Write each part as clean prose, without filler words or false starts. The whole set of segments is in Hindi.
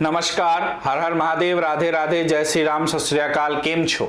नमस्कार, हर हर महादेव, राधे राधे, जय श्री राम, सत श्री अकाल। केम छो?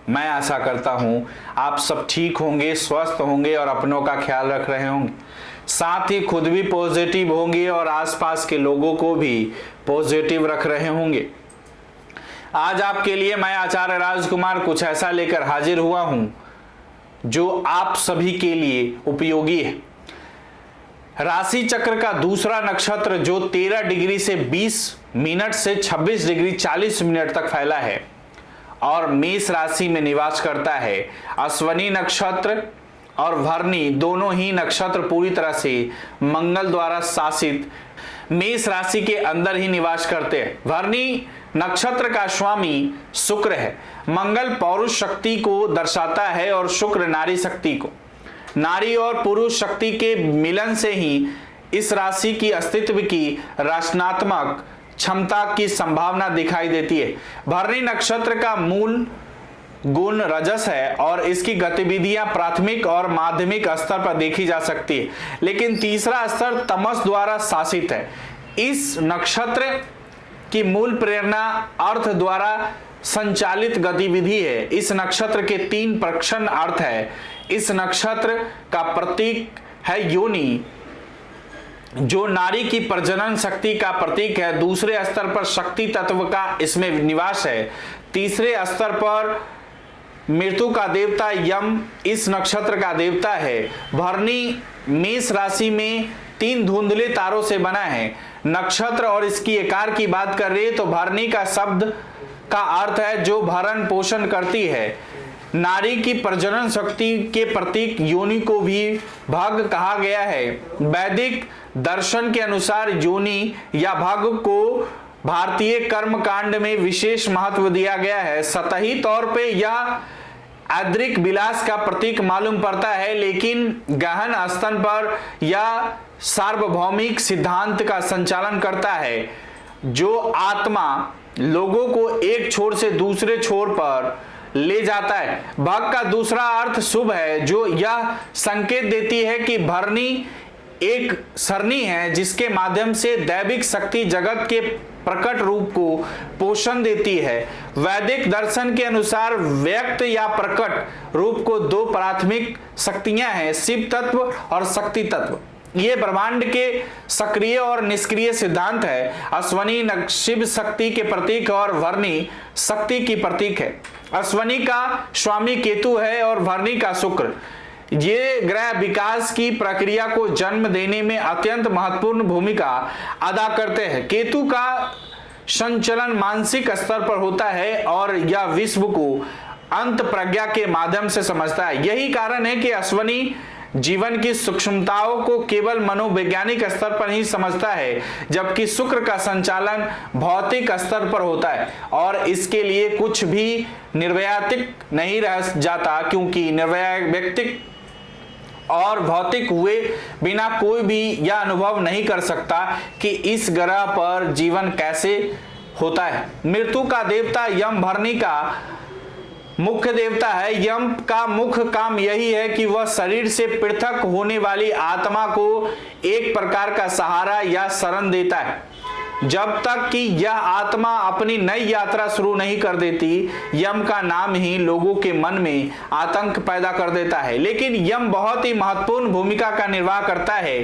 मैं आशा करता हूँ आप सब ठीक होंगे, स्वस्थ होंगे और अपनों का ख्याल रख रहे होंगे। साथ ही खुद भी पॉजिटिव होंगे और आसपास के लोगों को भी पॉजिटिव रख रहे होंगे। आज आपके लिए मैं आचार्य राजकुमार कुछ ऐसा लेकर हाजिर हुआ हूँ जो आप सभी के लिए उपयोगी है। राशि चक्र का दूसरा नक्षत्र जो 13 डिग्री से 20 मिनट से 26 डिग्री 40 मिनट तक फैला है और मेष राशि में निवास करता है। अश्वनी नक्षत्र और भरणी दोनों ही नक्षत्र पूरी तरह से मंगल द्वारा शासित मेष राशि के अंदर ही निवास करते हैं। भरणी नक्षत्र का स्वामी शुक्र है। मंगल पौरुष शक्ति को दर्शाता है और शुक्र नारी शक्ति को। नारी और पुरुष शक्ति के मिलन से ही इस राशि की अस्तित्व की रचनात्मक क्षमता की संभावना दिखाई देती है। भरणी नक्षत्र का मूल गुण रजस है और इसकी गतिविधियां प्राथमिक और माध्यमिक स्तर पर देखी जा सकती है, लेकिन तीसरा स्तर तमस द्वारा शासित है। इस नक्षत्र की मूल प्रेरणा अर्थ द्वारा संचालित गतिविधि है। इस नक्षत्र के 3 प्रक्षण अर्थ है। इस नक्षत्र का प्रतीक है योनि, जो नारी की प्रजनन शक्ति का प्रतीक है। दूसरे स्तर पर शक्ति तत्व का इसमें निवास है। तीसरे स्तर पर मृत्यु का देवता यम इस नक्षत्र का देवता है। भरणी मेष राशि में 3 धुंधले तारों से बना है। नक्षत्र और इसकी आकार की बात कर रहे तो भरणी का शब्द का अर्थ है जो भरण पोषण करती है। नारी की प्रजनन शक्ति के प्रतीक योनि को भी भाग कहा गया है। वैदिक दर्शन के अनुसार योनि या भाग को भारतीय कर्म कांड में विशेष महत्व दिया गया है। सतही तौर पे यह आद्रिक विलास का प्रतीक मालूम पड़ता है, लेकिन गहन स्तर पर यह सार्वभौमिक सिद्धांत का संचालन करता है जो आत्मा लोगों को एक छोर से दूसरे छोर पर ले जाता है। भाग का दूसरा अर्थ शुभ है, जो यह संकेत देती है कि भरणी एक सरणी है जिसके माध्यम से दैविक शक्ति जगत के प्रकट रूप को पोषण देती है। वैदिक दर्शन के अनुसार व्यक्त या प्रकट रूप को 2 प्राथमिक शक्तियां हैं, शिव तत्व और शक्ति तत्व। ये ब्रह्मांड के सक्रिय और निष्क्रिय सिद्धांत है। अश्वनी शिव शक्ति के प्रतीक और भरणी शक्ति की प्रतीक है। अश्वनी का स्वामी केतु है और भरणी का शुक्र। ये ग्रह विकास की प्रक्रिया को जन्म देने में अत्यंत महत्वपूर्ण भूमिका अदा करते हैं। केतु का संचलन मानसिक स्तर पर होता है और यह विश्व को अंत प्रज्ञा के माध्यम से समझता है। यही कारण है कि अश्वनी जीवन की सूक्ष्मताओं को केवल मनोवैज्ञानिक स्तर पर ही समझता है, जबकि शुक्र का संचालन भौतिक स्तर पर होता है और इसके लिए कुछ भी निर्वैयक्तिक नहीं रह जाता, क्योंकि निर्वैयक्तिक और भौतिक हुए बिना कोई भी यह अनुभव नहीं कर सकता कि इस ग्रह पर जीवन कैसे होता है। मृत्यु का देवता यम भरणी का मुख्य देवता है। यम का मुख्य काम यही है कि वह शरीर से पृथक होने वाली आत्मा को एक प्रकार का सहारा या शरण देता है, जब तक कि यह आत्मा अपनी नई यात्रा शुरू नहीं कर देती। यम का नाम ही लोगों के मन में आतंक पैदा कर देता है, लेकिन यम बहुत ही महत्वपूर्ण भूमिका का निर्वाह करता है,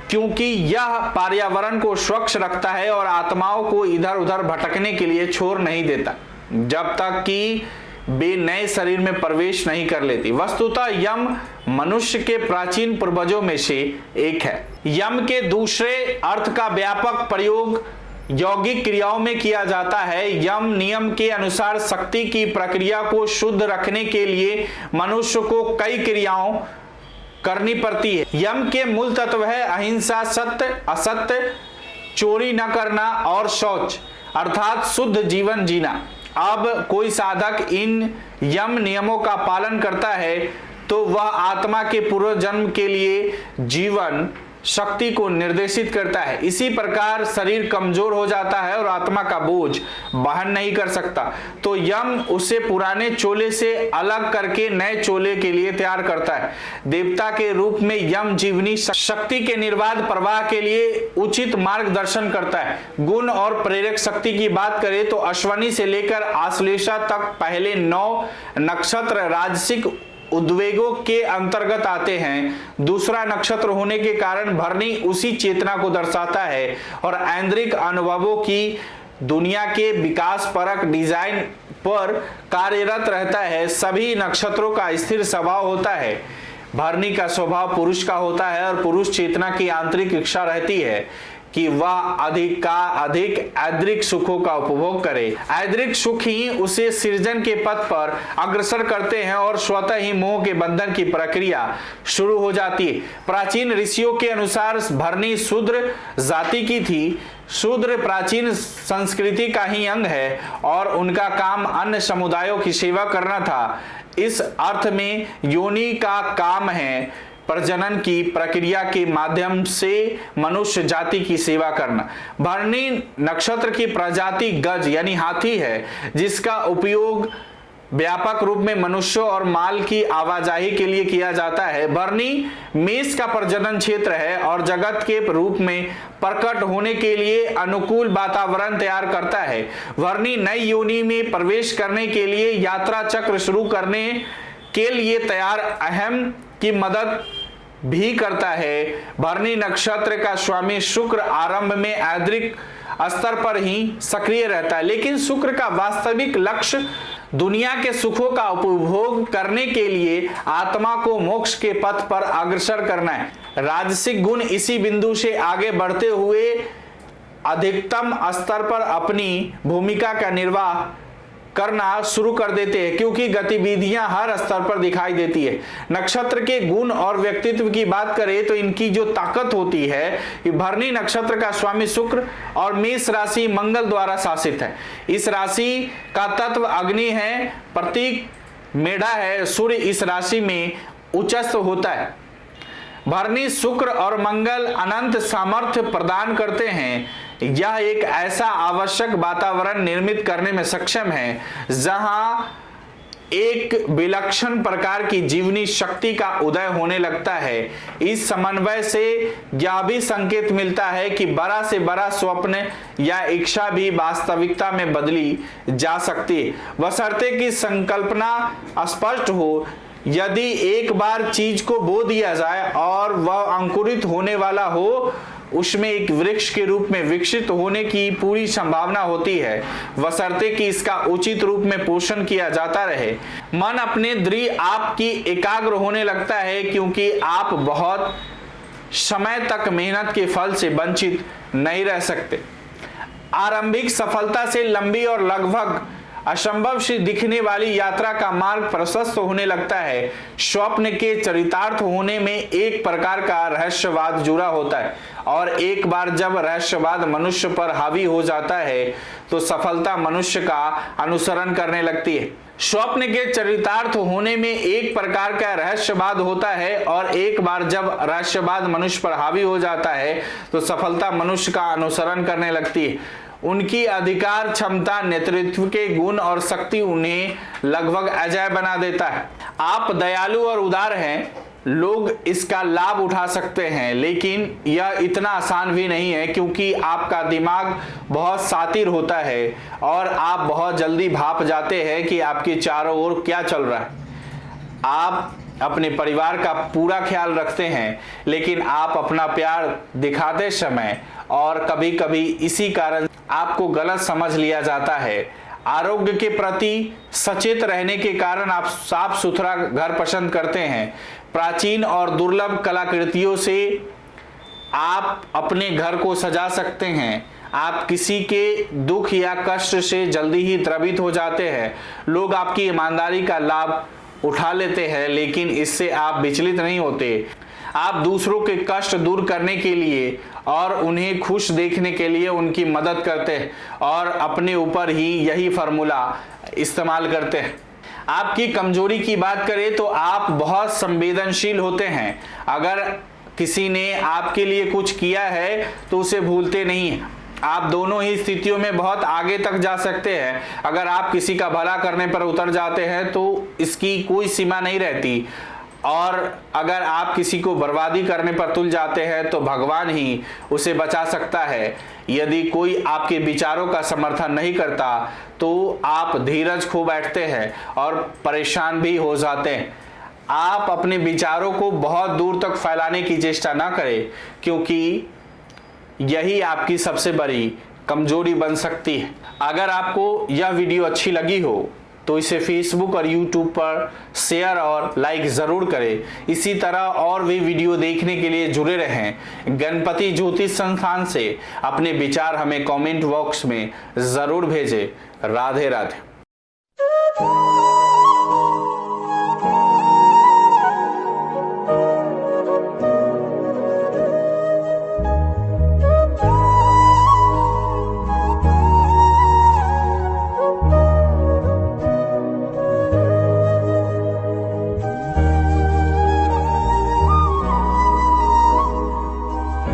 क्योंकि यह पर्यावरण को स्वच्छ रखता है और आत्माओं को इधर उधर भटकने के लिए छोड़ नहीं देता जब तक कि वे नए शरीर में प्रवेश नहीं कर लेती। वस्तुतः यम मनुष्य के प्राचीन पूर्वजों में से एक है। यम के दूसरे अर्थ का व्यापक प्रयोग यौगिक क्रियाओं में किया जाता है। यम नियम के अनुसार शक्ति की प्रक्रिया को शुद्ध रखने के लिए मनुष्य को कई क्रियाओं करनी पड़ती है। यम के मूल तत्व है अहिंसा, सत्य, असत्य, चोरी न करना और शौच, अर्थात शुद्ध जीवन जीना। अब कोई साधक इन यम नियमों का पालन करता है तो वह आत्मा के पूर्व जन्म के लिए जीवन शक्ति को निर्देशित करता है। इसी प्रकार शरीर कमजोर हो जाता है और आत्मा का बोझ वहन नहीं कर सकता, तो यम उसे पुराने चोले से अलग करके नए चोले के लिए तैयार करता है। देवता के रूप में यम जीवनी शक्ति के निर्बाध प्रवाह के लिए उचित मार्गदर्शन करता है। गुण और प्रेरक शक्ति की बात करें तो अश्विनी से लेकर आश्लेषा तक पहले 9 नक्षत्र राजसिक उद्वेगों के अंतर्गत आते हैं। दूसरा नक्षत्र होने के कारण भरणी उसी चेतना को दर्शाता है और ऐन्द्रिक अनुभवों की दुनिया के विकास परक डिजाइन पर कार्यरत रहता है। सभी नक्षत्रों का स्थिर स्वभाव होता है। भरणी का स्वभाव पुरुष का होता है और पुरुष चेतना की आंतरिक इच्छा रहती है कि वह अधिक ऐद्रिक सुखों का उपभोग करे। ऐद्रिक सुख ही उसे सृजन के पथ पर अग्रसर करते हैं और स्वतः ही मोह के बंधन की प्रक्रिया शुरू हो जाती है। प्राचीन ऋषियों के अनुसार भरणी शूद्र जाति की थी। शूद्र प्राचीन संस्कृति का ही अंग है और उनका काम अन्य समुदायों की सेवा करना था। इस अर्थ में योनि का काम है प्रजनन की प्रक्रिया के माध्यम से मनुष्य जाति की सेवा करना। भरणी नक्षत्र की प्रजाति गज यानी हाथी है, जिसका उपयोग व्यापक रूप में मनुष्यों और माल की आवाजाही के लिए किया जाता है। भरणी मेष का प्रजनन क्षेत्र है और जगत के रूप में प्रकट होने के लिए अनुकूल वातावरण तैयार करता है। भरणी नई योनि में प्रवेश करने के लिए यात्रा चक्र शुरू करने के लिए तैयार अहम की मदद भी करता है। भरणी नक्षत्र का स्वामी शुक्र आरंभ में ऐद्रिक स्तर पर ही सक्रिय रहता है, लेकिन शुक्र का वास्तविक लक्ष्य दुनिया के सुखों का उपभोग करने के लिए आत्मा को मोक्ष के पथ पर अग्रसर करना है। राजसिक गुण इसी बिंदु से आगे बढ़ते हुए अधिकतम स्तर पर अपनी भूमिका का निर्वाह करना शुरू कर देते हैं, क्योंकि गतिविधियां हर स्तर पर दिखाई देती है। नक्षत्र के गुण और व्यक्तित्व की बात करें तो इनकी जो ताकत होती है, भरणी नक्षत्र का स्वामी शुक्र और मेष राशि मंगल द्वारा शासित है। इस राशि का तत्व अग्नि है, प्रतीक मेढा है। सूर्य इस राशि में उच्चस्थ होता है। भरणी शुक्र और मंगल अनंत सामर्थ्य प्रदान करते हैं। यह एक ऐसा आवश्यक वातावरण निर्मित करने में सक्षम है जहां एक विलक्षण प्रकार की जीवनी शक्ति का उदय होने लगता है। इस समन्वय से यह भी संकेत मिलता है कि बड़ा से बड़ा स्वप्न या इच्छा भी वास्तविकता में बदली जा सकती है, बशर्ते कि संकल्पना स्पष्ट हो। यदि एक बार चीज को बो दिया जाए और वह अंकुरित होने वाला हो, उसमें एक वृक्ष के रूप में विकसित होने की पूरी संभावना होती है, बशर्ते कि इसका उचित रूप में पोषण किया जाता रहे। मन अपने दृढ़ आपकी एकाग्र होने लगता है, क्योंकि आप बहुत समय तक मेहनत के फल से वंचित नहीं रह सकते। आरंभिक सफलता से लंबी और लगभग असंभव से दिखने वाली यात्रा का मार्ग प्रशस्त होने लगता है। स्वप्न के चरितार्थ होने में एक प्रकार का रहस्यवाद जुड़ा होता है, और एक बार जब रहस्यवाद मनुष्य पर हावी हो जाता है तो सफलता मनुष्य का अनुसरण करने लगती है। स्वप्न के चरितार्थ होने में एक प्रकार का रहस्यवाद होता है, और एक बार जब रहस्यवाद मनुष्य पर हावी हो जाता है तो सफलता मनुष्य का अनुसरण करने लगती है। उनकी अधिकार क्षमता, नेतृत्व के गुण और शक्ति उन्हें लगभग अजेय बना देता है। आप दयालु और उदार हैं, लोग इसका लाभ उठा सकते हैं, लेकिन यह इतना आसान भी नहीं है, क्योंकि आपका दिमाग बहुत शातिर होता है और आप बहुत जल्दी भाप जाते हैं कि आपके चारों ओर क्या चल रहा है। आप अपने परिवार का पूरा ख्याल रखते हैं, लेकिन आप अपना प्यार दिखाते समय और कभी कभी इसी कारण आपको गलत समझ लिया जाता है। आरोग्य के प्रति सचेत रहने के कारण आप साफ सुथरा घर पसंद करते हैं। प्राचीन और दुर्लभ कलाकृतियों से आप अपने घर को सजा सकते हैं। आप किसी के दुख या कष्ट से जल्दी ही द्रवित हो जाते हैं। लोग आपकी ईमानदारी का लाभ उठा लेते हैं, लेकिन इससे आप विचलित नहीं होते। आप दूसरों के कष्ट दूर करने के लिए और उन्हें खुश देखने के लिए उनकी मदद करते हैं, और अपने ऊपर ही यही फॉर्मूला इस्तेमाल करते हैं। आपकी कमजोरी की बात करें तो आप बहुत संवेदनशील होते हैं। अगर किसी ने आपके लिए कुछ किया है तो उसे भूलते नहीं हैं। आप दोनों ही स्थितियों में बहुत आगे तक जा सकते हैं। अगर आप किसी का भला करने पर उतर जाते हैं तो इसकी कोई सीमा नहीं रहती, और अगर आप किसी को बर्बादी करने पर तुल जाते हैं तो भगवान ही उसे बचा सकता है। यदि कोई आपके विचारों का समर्थन नहीं करता तो आप धीरज खो बैठते हैं और परेशान भी हो जाते हैं। आप अपने विचारों को बहुत दूर तक फैलाने की चेष्टा ना करें, क्योंकि यही आपकी सबसे बड़ी कमजोरी बन सकती है। अगर आपको यह वीडियो अच्छी लगी हो तो इसे फेसबुक और यूट्यूब पर शेयर और लाइक जरूर करें। इसी तरह और भी वीडियो देखने के लिए जुड़े रहें। गणपति ज्योतिष संस्थान से अपने विचार हमें कमेंट बॉक्स में जरूर भेजें। राधे राधे।